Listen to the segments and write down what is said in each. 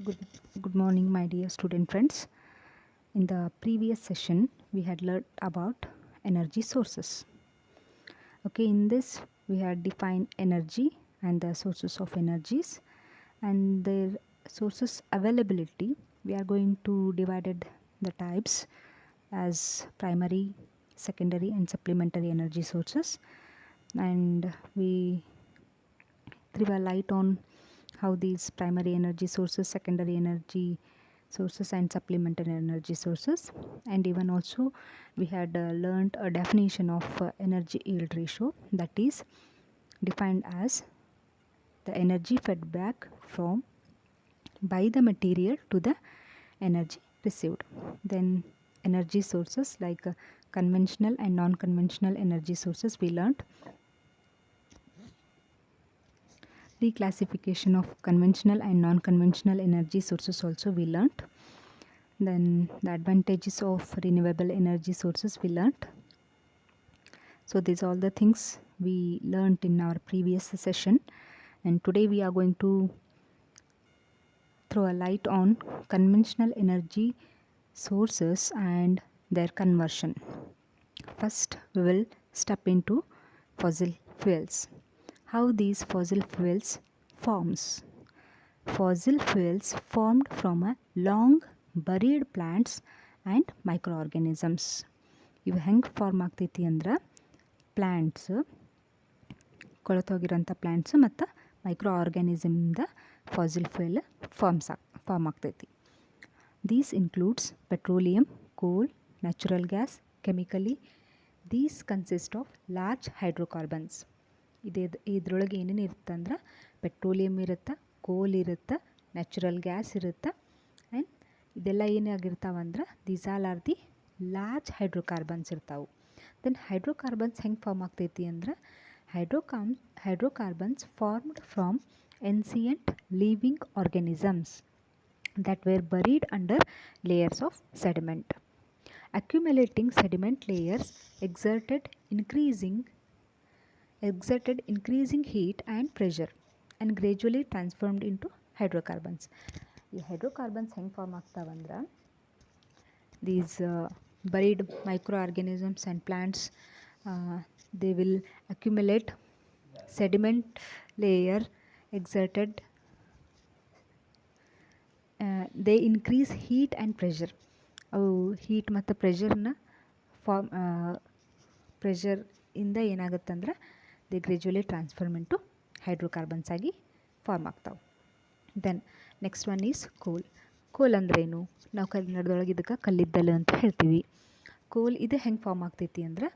Good, good morning, my dear student friends. In the previous session, we had learned about energy sources. Okay, in this, we had defined energy and the sources of energies and their sources availability. We are going to divided the types as primary, secondary, and supplementary energy sources, and we threw a light on how these primary energy sources, secondary energy sources, and supplementary energy sources, and even also we had learned a definition of energy yield ratio, that is defined as the energy fed back from by the material to the energy received. Then energy sources like conventional and non-conventional energy sources we learned. Reclassification of conventional and non-conventional energy sources also we learnt. Then the advantages of renewable energy sources we learnt. So these are all the things we learnt in our previous session, and today we are going to throw a light on conventional energy sources and their conversion. First we will step into fossil fuels. How these fossil fuels forms. Fossil fuels formed from a long buried plants and microorganisms. ಇವು ಹೆಂಗೆ form ಆಗ್ತೈತಿ ಅಂದ್ರೆ plants ಕೊಳತೋಗಿರೋಂಥ plants ಮತ್ತು micro ಆರ್ಗ್ಯಾನಿಸಮ್ದ fossil fuel form ಆಗ್ತೈತಿ. These includes petroleum, ಕೋಲ್, natural gas, chemically. These consist of large hydrocarbons. ಇದ್ರೊಳಗೆ ಏನೇನು ಇರುತ್ತೆ ಅಂದ್ರೆ ಪೆಟ್ರೋಲಿಯಂ ಇರುತ್ತೆ, ಕೋಲ್ ಇರುತ್ತೆ, ನ್ಯಾಚುರಲ್ ಗ್ಯಾಸ್ ಇರುತ್ತೆ, ಆ್ಯಂಡ್ ಇದೆಲ್ಲ ಏನಾಗಿರ್ತಾವಂದ್ರೆ these all are the large hydrocarbons ಇರ್ತಾವೆ. ದೆನ್ ಹೈಡ್ರೋಕಾರ್ಬನ್ಸ್ ಹೆಂಗೆ ಫಾರ್ಮ್ ಆಗ್ತೈತಿ ಅಂದ್ರೆ hydrocarbons formed from ancient living organisms that were buried under layers of sediment. Accumulating sediment layers exerted increasing heat and pressure and gradually transformed into hydrocarbons. ಈ hydrocarbons ಹೆಂಗೆ form ಆಗ್ತಾವಂದ್ರೆ these buried microorganisms and plants, they will accumulate sediment layer exerted, they increase heat and pressure. ಅವು heat ಮತ್ತು ಪ್ರೆಷರ್ನ pressure ಇಂದ ಏನಾಗುತ್ತಂದ್ರೆ they gradually transform into hydrocarbons ಆಗಿ form ಆಗ್ತಾವೆ. Then next one is coal. Coal ಅಂದ್ರೇನು? ನಾವು ಕನ್ನಡದೊಳಗೆ ಇದಕ್ಕೆ ಕಲ್ಲಿದ್ದಲು ಅಂತ ಹೇಳ್ತೀವಿ. ಕೋಲ್ ಇದು ಹೆಂಗೆ ಫಾರ್ಮ್ ಆಗ್ತೈತಿ ಅಂದ್ರೆ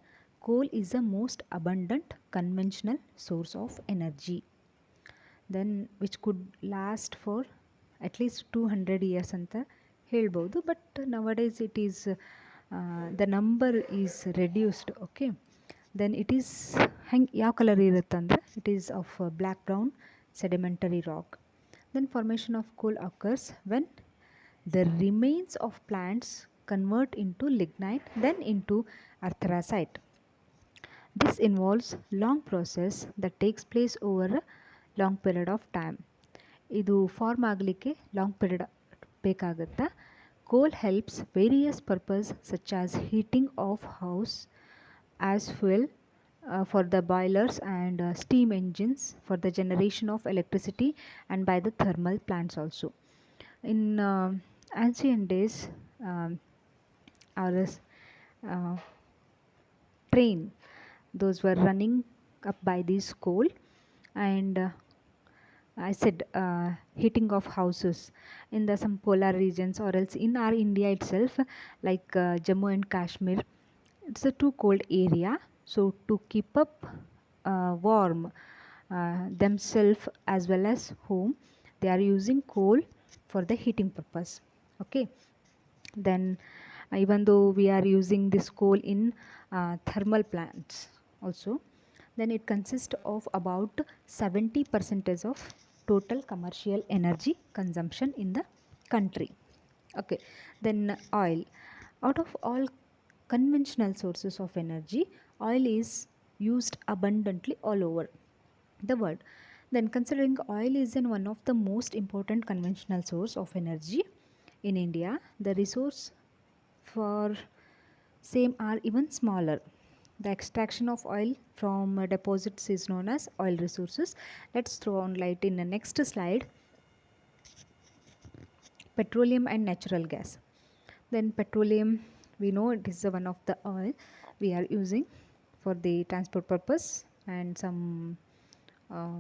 coal is a most abundant conventional source of energy, then which could last for at least 200 years ಅಂತ ಹೇಳ್ಬೋದು. But nowadays it is the number is reduced. Okay, then it is ಹೆಂಗೆ ಯಾವ ಕಲರ್ ಇರುತ್ತೆ ಅಂದರೆ it is of black brown sedimentary rock. Then formation of coal occurs when the remains of plants convert into lignite, then into anthracite. This involves long process that takes place over a long period of time. ಇದು form ಆಗಲಿಕ್ಕೆ long period ಬೇಕಾಗುತ್ತೆ. ಕೋಲ್ helps various purpose such as heating of house, as fuel for the boilers and steam engines, for the generation of electricity, and by the thermal plants also. In ancient days, our train, those were running up by this coal, and I said heating of houses in the some polar regions, or else in our India itself, like Jammu and Kashmir, it's a too cold area. So to keep up warm themselves as well as home, they are using coal for the heating purpose. Okay, then even though we are using this coal in thermal plants also, then it consists of about 70% of total commercial energy consumption in the country. Okay, then oil. Out of all conventional sources of energy, oil is used abundantly all over the world. Then considering oil is one of the most important conventional source of energy in India, the resource for same are even smaller. The extraction of oil from deposits is known as oil resources. Let's throw on light in the next slide. Petroleum and natural gas. Then petroleum, we know it is one of the oil we are using for the transport purpose, and some uh,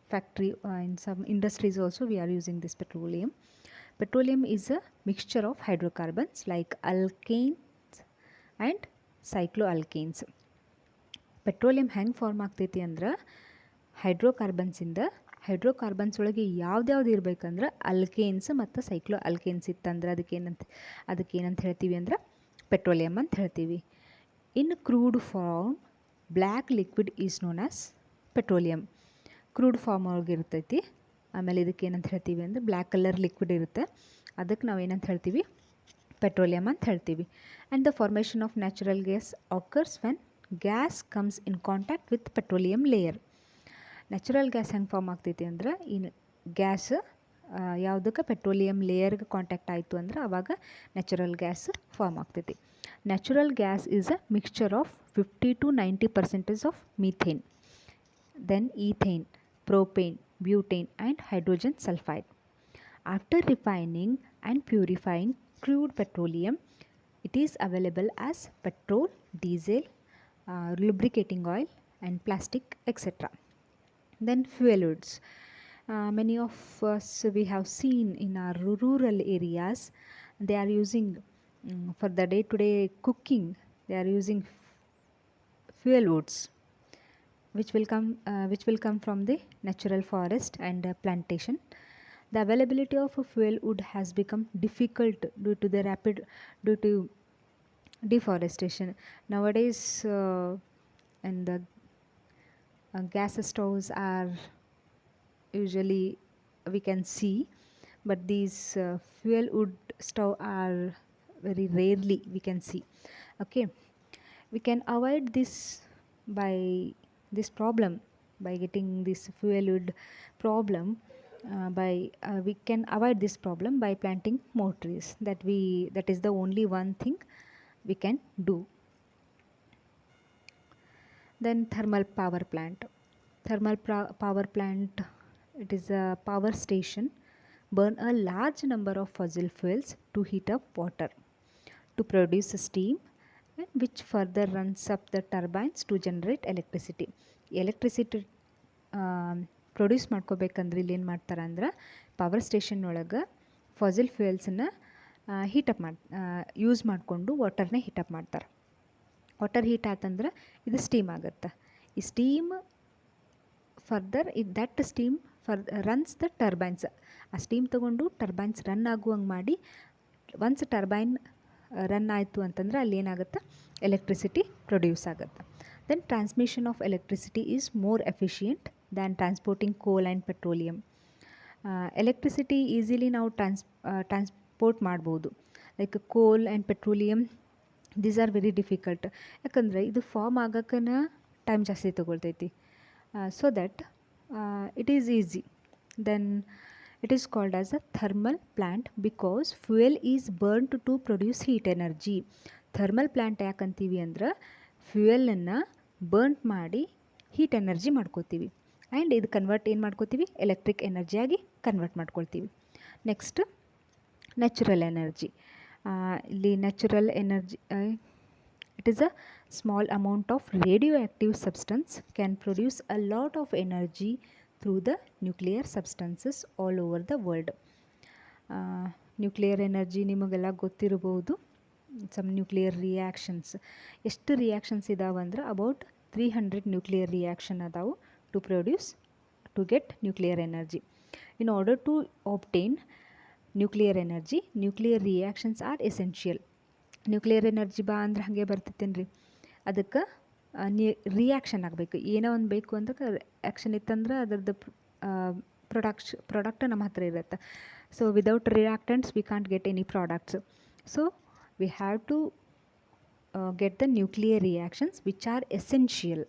factory in some industries also we are using this petroleum. Petroleum is a mixture of hydrocarbons like alkanes and cycloalkanes. Petroleum ಹೆಂಗೆ form ಆಗ್ತೈತಿ ಅಂದ್ರೆ hydrocarbons ಒಳಗೆ ಯಾವ್ದ್ಯಾವ್ದು ಇರ್ಬೇಕಂದ್ರೆ alkanes ಮತ್ತು cycloalkanes ಇತ್ತಂದ್ರೆ ಅದಕ್ಕೇನಂತ ಹೇಳ್ತೀವಿ ಅಂದ್ರೆ ಪೆಟ್ರೋಲಿಯಂ ಅಂತ ಹೇಳ್ತೀವಿ. In crude form black liquid is known as petroleum. Crude form ಒಳಗೆ ಇರ್ತೈತಿ. ಆಮೇಲೆ ಇದಕ್ಕೆ ಏನಂತ ಹೇಳ್ತೀವಿ ಅಂದರೆ ಬ್ಲ್ಯಾಕ್ ಕಲರ್ ಲಿಕ್ವಿಡ್ ಇರುತ್ತೆ, ಅದಕ್ಕೆ ನಾವು ಏನಂತ ಹೇಳ್ತೀವಿ, ಪೆಟ್ರೋಲಿಯಂ ಅಂತ ಹೇಳ್ತೀವಿ. And the formation of natural gas occurs when gas comes in contact with petroleum layer. Natural gas ಹೆಂಗೆ ಫಾರ್ಮ್ ಆಗ್ತೈತಿ ಅಂದ್ರೆ ಈ ಗ್ಯಾಸ್ ಯಾವುದಕ್ಕೆ ಪೆಟ್ರೋಲಿಯಂ ಲೇಯರ್ಗೆ ಕಾಂಟ್ಯಾಕ್ಟ್ ಆಯಿತು ಅಂದ್ರೆ ಆವಾಗ ನ್ಯಾಚುರಲ್ ಗ್ಯಾಸ್ ಫಾರ್ಮ್ ಆಗ್ತೈತಿ. Natural gas is a mixture of 50 to 90% of methane, then ethane, propane, butane and hydrogen sulfide. After refining and purifying crude petroleum, it is available as petrol, diesel, lubricating oil and plastic, etc. Then fuel-woods. Many of us we have seen in our rural areas, they are using for the day-to-day cooking, they are using fuel woods which will come from the natural forest and plantation. The availability of fuel wood has become difficult due to deforestation. Nowadays, and the gas stoves are usually we can see, but these fuel wood stove are very rarely we can see. Okay, we can avoid this problem by getting this fuel wood problem. We can avoid this problem by planting more trees. That is the only one thing we can do. Then thermal power plant. Power plant, it is a power station burn a large number of fossil fuels to heat up water to produce steam, and which further runs up the turbines to generate electricity. Electricity produce ಮಾಡ್ಕೋಬೇಕಂದ್ರೆ ಇಲ್ಲಿ ಏನು ಮಾಡ್ತಾರೆ ಅಂದ್ರೆ power station ಒಳಗೆ fossil ಫ್ಯೂಯಲ್ಸನ್ನು heat up use ಮಾಡಿಕೊಂಡು ವಾಟರ್ನೇ heat up ಮಾಡ್ತಾರೆ. ವಾಟರ್ ಹೀಟ್ ಆತಂದ್ರೆ ಇದು ಸ್ಟೀಮ್ ಆಗುತ್ತೆ. ಈ steam further that steam runs the turbines. ಆ ಸ್ಟೀಮ್ ತೊಗೊಂಡು ಟರ್ಬೈನ್ಸ್ ರನ್ ಆಗುವಂಗೆ ಮಾಡಿ, ಒನ್ಸ್ ಟರ್ಬೈನ್ ರನ್ ಆಯಿತು ಅಂತಂದ್ರೆ ಅಲ್ಲಿ ಏನಾಗುತ್ತೆ, ಎಲೆಕ್ಟ್ರಿಸಿಟಿ ಪ್ರೊಡ್ಯೂಸ್ ಆಗುತ್ತೆ. Then transmission of electricity is more efficient than transporting coal and petroleum. Electricity easily ನಾವು ಟ್ರಾನ್ಸ್ಪೋರ್ಟ್ ಮಾಡ್ಬೋದು. Like coal and petroleum, these are very difficult. ಯಾಕಂದರೆ ಇದು ಫಾರ್ಮ್ ಆಗೋಕ್ಕನ ಟೈಮ್ ಜಾಸ್ತಿ ತೊಗೊಳ್ತೈತಿ. So that it is easy. Then it is called as a thermal plant because fuel is burnt to produce heat energy. Thermal plant ಯಾಕಂತೀವಿ ಅಂದ್ರೆ ಫ್ಯೂಯಲನ್ನು burn ಮಾಡಿ heat energy ಮಾಡ್ಕೋತೀವಿ, ಆ್ಯಂಡ್ ಇದು ಕನ್ವರ್ಟ್ ಏನು ಮಾಡ್ಕೋತೀವಿ, ಎಲೆಕ್ಟ್ರಿಕ್ ಎನರ್ಜಿಯಾಗಿ ಕನ್ವರ್ಟ್ ಮಾಡ್ಕೊಳ್ತೀವಿ. Next natural energy. ಇಲ್ಲಿ natural energy, it is a small amount of radioactive substance can produce a lot of energy through the nuclear substances all over the world. Nuclear energy ನಿಮಗೆಲ್ಲ ಗೊತ್ತಿರಬಹುದು. Some nuclear reactions, ಎಷ್ಟು reactions ಇದಾವೆ ಅಂದ್ರೆ about 300 nuclear reaction ಅದಾವು to get nuclear energy. In order to obtain nuclear energy, nuclear reactions are essential. Nuclear energy ಬಾ ಅಂದ್ರೆ ಹಾಗೆ ಬರ್ತಿತ್ತೇನ್ರಿ, ಅದಕ್ಕೆ ರಿಯಾಕ್ಷನ್ ಆಗಬೇಕು. ಏನೋ ಒಂದು ಬೇಕು ಅಂದ್ರೆ ಆ್ಯಕ್ಷನ್ ಇತ್ತಂದ್ರೆ ಅದರದ್ದು ಪ್ರಾಡಕ್ಟ್ ನಮ್ಮ ಹತ್ರ ಇರುತ್ತೆ. So without reactants we can't get any products. So we have to get the nuclear reactions which are essential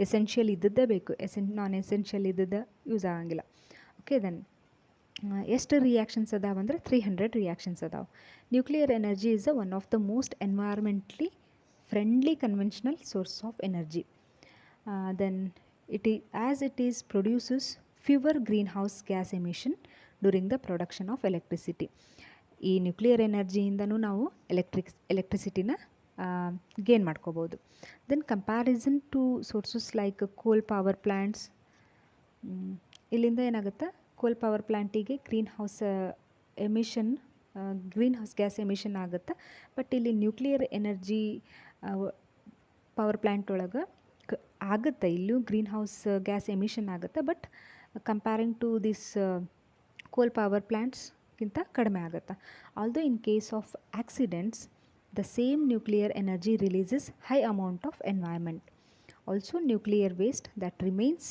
essential ಇದ್ದದ್ದೇ ಬೇಕು, ನಾನ್ ಎಸೆನ್ಷಿಯಲ್ ಇದ್ದದ್ದು ಯೂಸ್ ಆಗಂಗಿಲ್ಲ. ಓಕೆ, ದೆನ್ ಎಷ್ಟು ರಿಯಾಕ್ಷನ್ಸ್ ಅದಾವ ಅಂದರೆ 300 ರಿಯಾಕ್ಷನ್ಸ್ ಅದಾವೆ. Nuclear energy is one of the most ಎನ್ವೈರ್ಮೆಂಟ್ಲಿ friendly conventional source of energy. Then it is produces fewer greenhouse gas emission during the production of electricity. ಈ nuclear ಎನರ್ಜಿಯಿಂದನೂ ನಾವು ಎಲೆಕ್ಟ್ರಿಸಿಟಿನ gain ಮಾಡ್ಕೋಬೋದು. Then comparison to sources like coal power plants, ಇಲ್ಲಿಂದ ಏನಾಗುತ್ತೆ, coal power ಪ್ಲ್ಯಾಂಟಿಗೆ greenhouse gas emission ಆಗುತ್ತೆ. But ಇಲ್ಲಿ ನ್ಯೂಕ್ಲಿಯರ್ ಎನರ್ಜಿ ಪವರ್ ಪ್ಲ್ಯಾಂಟ್ ಒಳಗೆ ಆಗುತ್ತೆ, ಇಲ್ಲೂ ಗ್ರೀನ್ ಹೌಸ್ ಗ್ಯಾಸ್ ಎಮಿಷನ್ ಆಗುತ್ತೆ. But comparing to this coal power ಪ್ಲ್ಯಾಂಟ್ಸ್ಗಿಂತ ಕಡಿಮೆ ಆಗುತ್ತೆ. Although in case of accidents the same nuclear energy releases high amount of environment. Also nuclear waste that remains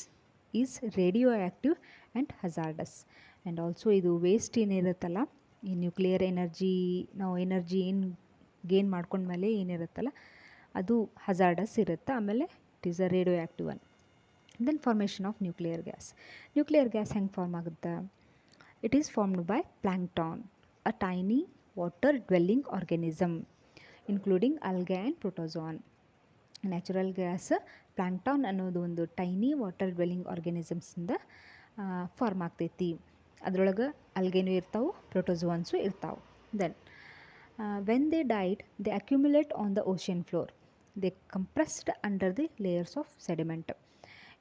is radioactive and hazardous. And also ಇದು waste ಏನಿರುತ್ತಲ್ಲ, ಈ nuclear energy ನಾವು energy ಏನು gain ಮಾಡ್ಕೊಂಡ್ಮೇಲೆ ಏನಿರುತ್ತಲ್ಲ ಅದು hazardous ಇರುತ್ತೆ. ಆಮೇಲೆ it is a radioactive one. Then formation of nuclear gas. Nuclear gas ಹೆಂಗೆ ಫಾರ್ಮ್ ಆಗುತ್ತೆ? It is formed by plankton, a tiny water dwelling organism including algae and protozoan. Natural gas plankton ಅನ್ನೋದು ಒಂದು tiny water dwelling ಆರ್ಗ್ಯಾನಿಸಮ್ಸಿಂದ form ಆಗ್ತೈತಿ. ಅದರೊಳಗೆ ಅಲ್ಗೆನೂ ಇರ್ತಾವೆ, protozoans ಇರ್ತಾವೆ. Then when they died they accumulate on the ocean floor. They compressed under the layers of sediment.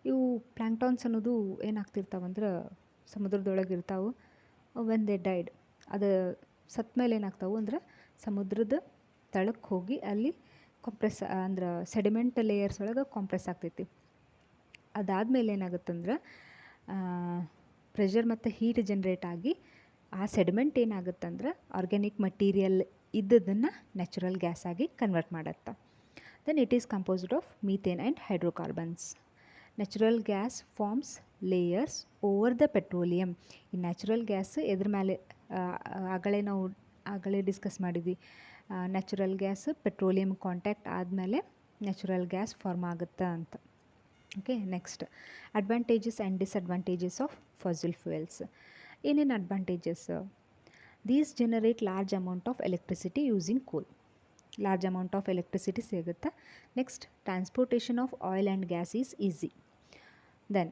ಇವು planktons ಅನ್ನೋದು ಏನಾಗ್ತಿರ್ತಾವಂದ್ರೆ ಸಮುದ್ರದೊಳಗೆ ಇರ್ತಾವೆ. ವೆನ್ ದೇ ಡೈಡ್, ಅದು ಸತ್ತ ಮೇಲೆ ಏನಾಗ್ತಾವೆ ಅಂದ್ರೆ ಸಮುದ್ರದ ತಳಕ್ಕೆ ಹೋಗಿ ಅಲ್ಲಿ ಕಾಂಪ್ರೆಸ್ ಅಂದ್ರೆ ಸೆಡಿಮೆಂಟ್ ಲೇಯರ್ಸ್ ಒಳಗೆ ಕಾಂಪ್ರೆಸ್ ಆಗ್ತೈತಿ. ಅದಾದಮೇಲೆ ಏನಾಗುತ್ತಂದ್ರೆ ಪ್ರೆಷರ್ ಮತ್ತು ಹೀಟ್ ಜನ್ರೇಟ್ ಆಗಿ ಆ ಸೆಡಿಮೆಂಟ್ ಏನಾಗುತ್ತಂದ್ರೆ ಆರ್ಗ್ಯಾನಿಕ್ ಮಟೀರಿಯಲ್ ಇದ್ದದನ್ನು ನ್ಯಾಚುರಲ್ ಗ್ಯಾಸ್ ಆಗಿ ಕನ್ವರ್ಟ್ ಮಾಡುತ್ತೆ. Then it is composed of methane and hydrocarbons. Natural gas forms layers over the petroleum. ಈ ನ್ಯಾಚುರಲ್ ಗ್ಯಾಸ್ ಎದ್ರ ಮೇಲೆ ಆಗಲೇ ಡಿಸ್ಕಸ್ ಮಾಡಿದ್ವಿ. ನ್ಯಾಚುರಲ್ ಗ್ಯಾಸ್ ಪೆಟ್ರೋಲಿಯಂ ಕಾಂಟ್ಯಾಕ್ಟ್ ಆದಮೇಲೆ ನ್ಯಾಚುರಲ್ ಗ್ಯಾಸ್ ಫಾರ್ಮ್ ಆಗುತ್ತೆ ಅಂತ. Okay, next advantages and disadvantages of fossil fuels. ಏನೇನು advantages? These generate large amount of electricity using coal. Large amount of electricity ಸಿಗುತ್ತೆ. Next, transportation of oil and gas is easy. Then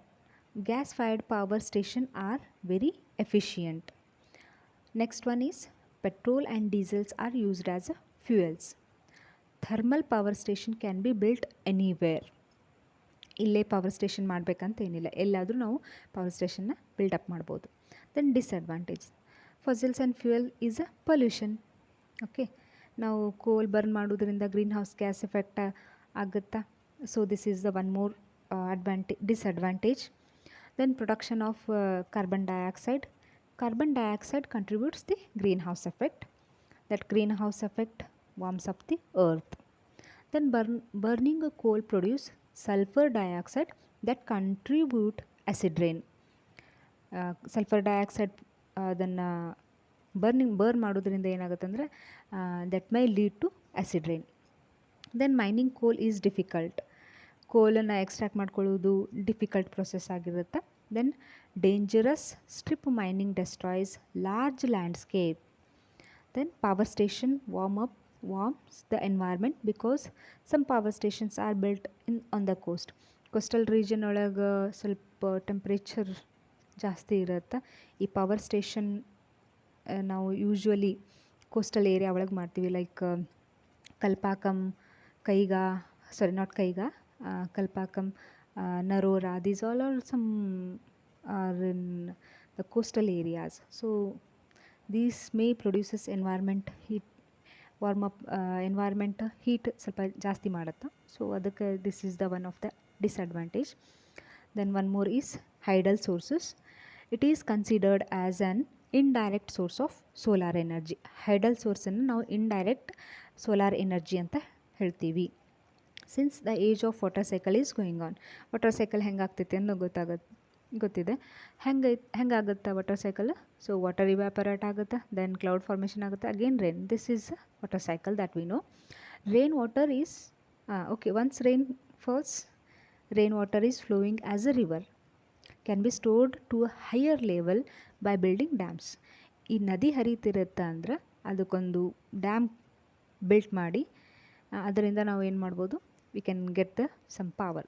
gas fired power station are very efficient. Next one is petrol and diesels are used as fuels. Thermal power station can be built anywhere. ಇಲ್ಲೇ power station ಮಾಡಬೇಕಂತ ಏನಿಲ್ಲ, ಎಲ್ಲಾದರೂ ನಾವು power ಸ್ಟೇಷನ್ನ build up ಮಾಡ್ಬೋದು. Then disadvantage, fossils and fuel is a pollution. Okay, ನಾವು coal burn ಮಾಡೋದ್ರಿಂದ greenhouse gas effect ಆಗುತ್ತಾ. So this is the one more disadvantage. Then production of carbon dioxide. Carbon dioxide contributes the greenhouse effect. That greenhouse effect warms up the earth. Then burning a coal produce sulfur dioxide that contribute acid rain. Sulfur dioxide ಅದನ್ನು burn ಮಾಡೋದ್ರಿಂದ ಏನಾಗುತ್ತೆ ಅಂದರೆ that may lead to acid rain. Then mining coal is difficult. ಕೋಲನ್ನು extract ಮಾಡ್ಕೊಳ್ಳೋದು difficult process ಆಗಿರುತ್ತೆ. Then dangerous strip mining destroys large landscape. Then power station warms the environment because some power stations are built on the coast. Coastal region ಒಳಗೆ ಸ್ವಲ್ಪ temperature ಜಾಸ್ತಿ ಇರುತ್ತೆ. ಈ power station ನಾವು usually coastal area ಒಳಗೆ ಮಾಡ್ತೀವಿ. Like Kalpakkam, Kalpakkam, Narora, these all are some are in the coastal areas. So these may produces environment heat, environment heat ಸ್ವಲ್ಪ ಜಾಸ್ತಿ ಮಾಡುತ್ತೆ. ಸೊ ಅದಕ್ಕೆ this is the one of the disadvantage. Then one more is hydel sources. It is considered as an indirect source of solar energy. Hydel ಸೋರ್ಸನ್ನು ನಾವು indirect solar energy ಅಂತ ಹೇಳ್ತೀವಿ. Since the age of water cycle is going on. Water cycle ಹೆಂಗಾಗ್ತೈತೆ ಅನ್ನೋ ಗೊತ್ತಿದೆ. ಹೆಂಗಾಗುತ್ತೆ water cycle? So water evaporate ಆಗುತ್ತೆ, then cloud formation ಆಗುತ್ತೆ, again rain. This is water cycle that we know. Rain water is okay, once rain falls rainwater is flowing as a river can be stored to a higher level by building dams. ಈ ನದಿ ಹರಿತಿರುತ್ತೆ ಅಂದ್ರೆ ಅದಕ್ಕೊಂದು dam built ಮಾಡಿ ಅದರಿಂದ ನಾವು ಏನು ಮಾಡ್ಬೋದು, we can get the some power.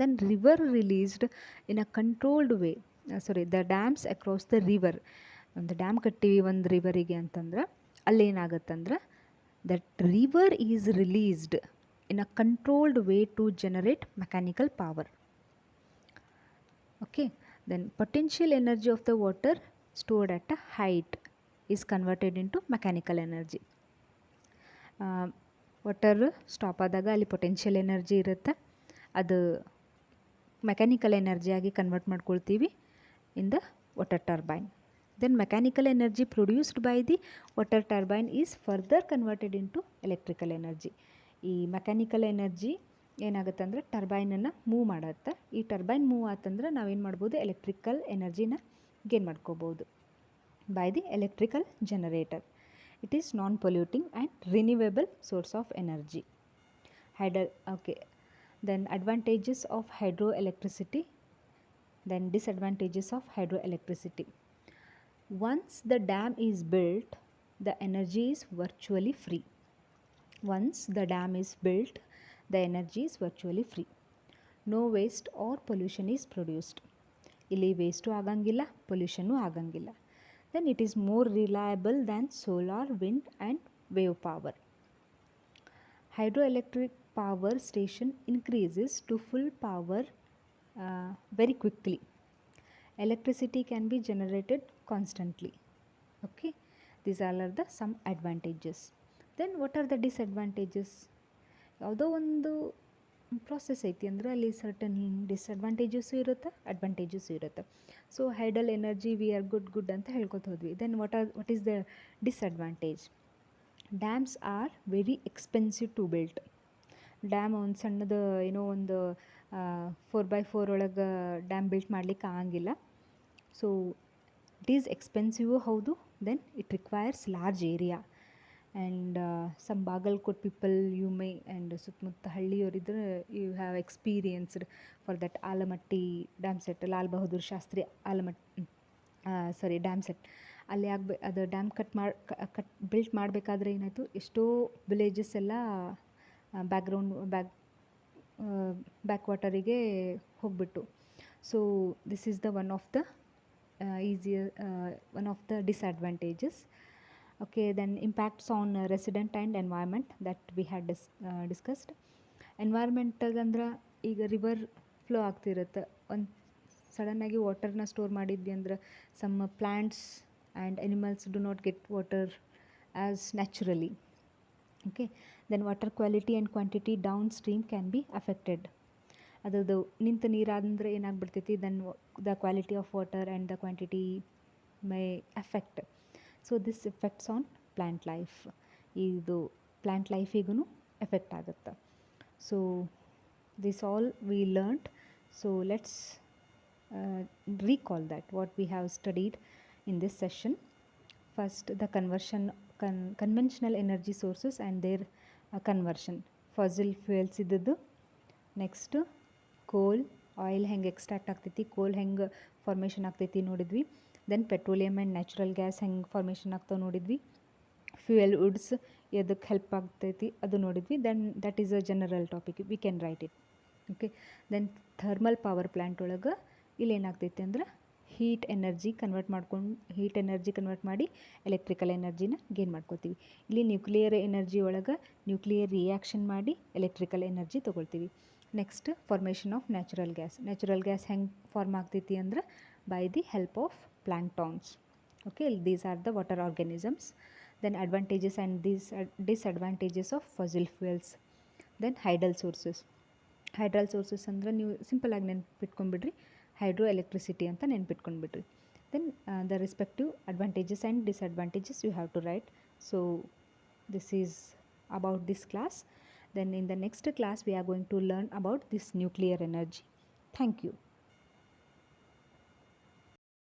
Then river released in a controlled way, the dams across the river. ಒಂದು ಡ್ಯಾಮ್ ಕಟ್ಟಿವಿ ಒಂದು ರಿವರಿಗೆ ಅಂತಂದ್ರೆ ಅಲ್ಲೇನಾಗುತ್ತಂದ್ರೆ that river is released in a controlled way to generate mechanical power. Okay, then potential energy of the water stored at a height is converted into mechanical energy. Water stop ಆದಾಗ ಅಲ್ಲಿ potential energy ಇರುತ್ತೆ, ಅದು mechanical ಎನರ್ಜಿಯಾಗಿ convert ಮಾಡ್ಕೊಳ್ತೀವಿ in the water turbine. Then mechanical energy produced by the water turbine is further converted into electrical energy. ಈ mechanical energy ಏನಾಗುತ್ತೆ ಅಂದರೆ ಟರ್ಬೈನನ್ನು move ಮಾಡುತ್ತೆ. ಈ ಟರ್ಬೈನ್ ಮೂವ್ ಆತಂದ್ರೆ ನಾವೇನು ಮಾಡ್ಬೋದು, ಎಲೆಕ್ಟ್ರಿಕಲ್ ಎನರ್ಜಿನ ಗೇನ್ ಮಾಡ್ಕೋಬೋದು by the electrical generator. It is non polluting and renewable source of energy. Okay, then advantages of hydro electricity, then disadvantages of hydro electricity. Once the dam is built, the energy is virtually free. Once the dam is built, the energy is virtually free. No waste or pollution is produced. ಇಲ್ಲಿ waste ಆಗಂಗಿಲ್ಲ, pollution ಆಗಂಗಿಲ್ಲ. Then it is more reliable than solar, wind and wave power. Hydroelectric power station increases to full power very quickly. Electricity can be generated constantly. Okay, these all are the some advantages. Then what are the disadvantages? ಯಾವುದೋ ಒಂದು process ಐತಿ ಅಂದರೆ ಅಲ್ಲಿ certain disadvantages ಇರುತ್ತೆ, advantages ಇರುತ್ತೆ. So hydel energy we are good ಅಂತ ಹೇಳ್ಕೊತ ಹೋದ್ವಿ. Then what is the disadvantage? Dams are very expensive to built. Dam ಒಂದು ಸಣ್ಣದು ಏನೋ ಒಂದು 4x4 ಒಳಗೆ ಡ್ಯಾಮ್ ಬಿಲ್ಟ್ ಮಾಡ್ಲಿಕ್ಕೆ ಆಗಂಗಿಲ್ಲ. ಸೊ ಇಟ್ ಈಸ್ ಎಕ್ಸ್ಪೆನ್ಸಿವು ಹೌದು. Then it requires large area and some Bagalkot people you may and ಸುತ್ತಮುತ್ತ ಹಳ್ಳಿಯವರಿದ್ರೆ you have experienced for that Almatti dam set, Lal Bahadur Shastri dam set. ಅಲ್ಲಿ ಅದು ಡ್ಯಾಮ್ ಬಿಲ್ಟ್ ಮಾಡಬೇಕಾದ್ರೆ ಏನಾಯಿತು, ಎಷ್ಟೋ ವಿಲೇಜಸ್ ಎಲ್ಲ ಬ್ಯಾಕ್ ವಾಟರಿಗೆ ಹೋಗ್ಬಿಟ್ಟು. So this is the one of the disadvantages. Okay, then impacts on resident and environment that we had discussed. Environmental ಅಂದ್ರೆ ಈಗ river flow ಆಗ್ತಿರುತ್ತೆ, ಒಂದು ಸಡನ್ನಾಗಿ ವಾಟರ್ನ ಸ್ಟೋರ್ ಮಾಡಿದ್ವಿ ಅಂದ್ರೆ some plants and animals do not get water as naturally. Okay, then water quality and quantity downstream can be affected. ಅದರದ್ದು ನಿಂತ ನೀರಾದಂದ್ರೆ ಏನಾಗ್ಬಿಡ್ತೈತಿ, then the quality of water and the quantity may affect. So this effects on plant life. ಇದು plant ಲೈಫಿಗೂ effect ಆಗುತ್ತೆ. So this all we learned. So let's recall that what we have studied in this session. First, the conventional energy sources and their conversion. Fossil fuels ಇದ್ದದ್ದು. Next coal, oil ಹೆಂಗೆ extract ಆಗ್ತೈತಿ, coal ಹೆಂಗೆ formation ಆಗ್ತೈತಿ ನೋಡಿದ್ವಿ. Then petroleum and natural gas ಹೆಂಗೆ formation ಆಗ್ತಾವೆ ನೋಡಿದ್ವಿ. Fuel woods ಎದಕ್ಕೆ ಹೆಲ್ಪ್ ಆಗ್ತೈತಿ ಅದು ನೋಡಿದ್ವಿ. Then that is a general topic, we can write it. Okay, then thermal power plant ಒಳಗೆ ಇಲ್ಲಿ ಏನಾಗ್ತೈತಿ ಅಂದ್ರೆ ಹೀಟ್ ಎನರ್ಜಿ ಕನ್ವರ್ಟ್ ಮಾಡಿ ಎಲೆಕ್ಟ್ರಿಕಲ್ ಎನರ್ಜಿನ ಗೇನ್ ಮಾಡ್ಕೋತೀವಿ. ಇಲ್ಲಿ ನ್ಯೂಕ್ಲಿಯರ್ ಎನರ್ಜಿ ಒಳಗೆ ನ್ಯೂಕ್ಲಿಯರ್ ರಿಯಾಕ್ಷನ್ ಮಾಡಿ ಎಲೆಕ್ಟ್ರಿಕಲ್ ಎನರ್ಜಿ ತೊಗೊಳ್ತೀವಿ. Next formation of natural gas ಹೆಂಗೆ ಫಾರ್ಮ್ ಆಗ್ತೈತಿ ಅಂದ್ರೆ by the help of planktons. Okay, these are the water organisms. Then advantages and disadvantages of fossil fuels. Then hydel sources ಅಂದರೆ ನೀವು simple ಆಗಿ ನೆನ್ಪಿಟ್ಕೊಂಡ್ಬಿಡ್ರಿ, hydro electricity ಅಂತ ನೆನ್ಪಿಟ್ಕೊಂಡ್ಬಿಡ್ರಿ. Then the respective advantages and disadvantages you have to write. So this is about this class. Then in the next class we are going to learn about this nuclear energy. Thank you.